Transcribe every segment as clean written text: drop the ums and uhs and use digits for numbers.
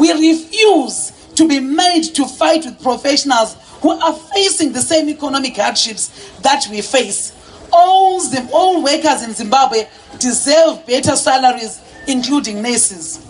We refuse to be made to fight with professionals who are facing the same economic hardships that we face. All workers in Zimbabwe deserve better salaries, including nurses.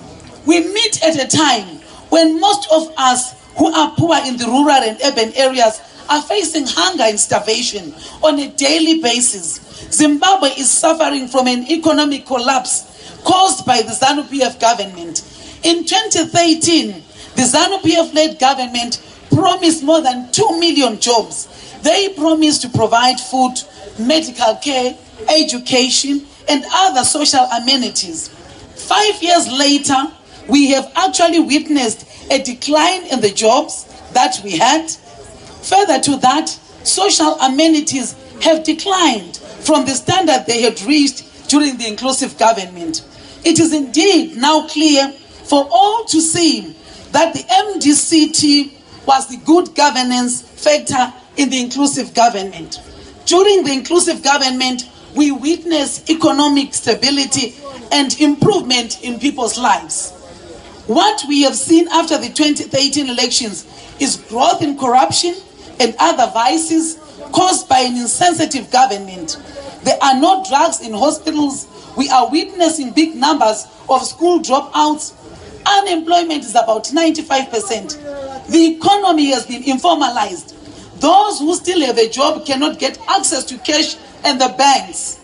We meet at a time when most of us who are poor in the rural and urban areas are facing hunger and starvation on a daily basis. Zimbabwe is suffering from an economic collapse caused by the ZANU PF government. In 2013, the ZANU PF-led government promised more than 2 million jobs. They promised to provide food, medical care, education, and other social amenities. 5 years later, we have actually witnessed a decline in the jobs that we had. Further to that, social amenities have declined from the standard they had reached during the inclusive government. It is indeed now clear for all to see that the MDCT was the good governance factor in the inclusive government. During the inclusive government, we witnessed economic stability and improvement in people's lives. What we have seen after the 2013 elections is growth in corruption and other vices caused by an insensitive government. There are no drugs in hospitals. We are witnessing big numbers of school dropouts. Unemployment is about 95%. The economy has been informalized. Those who still have a job cannot get access to cash and the banks.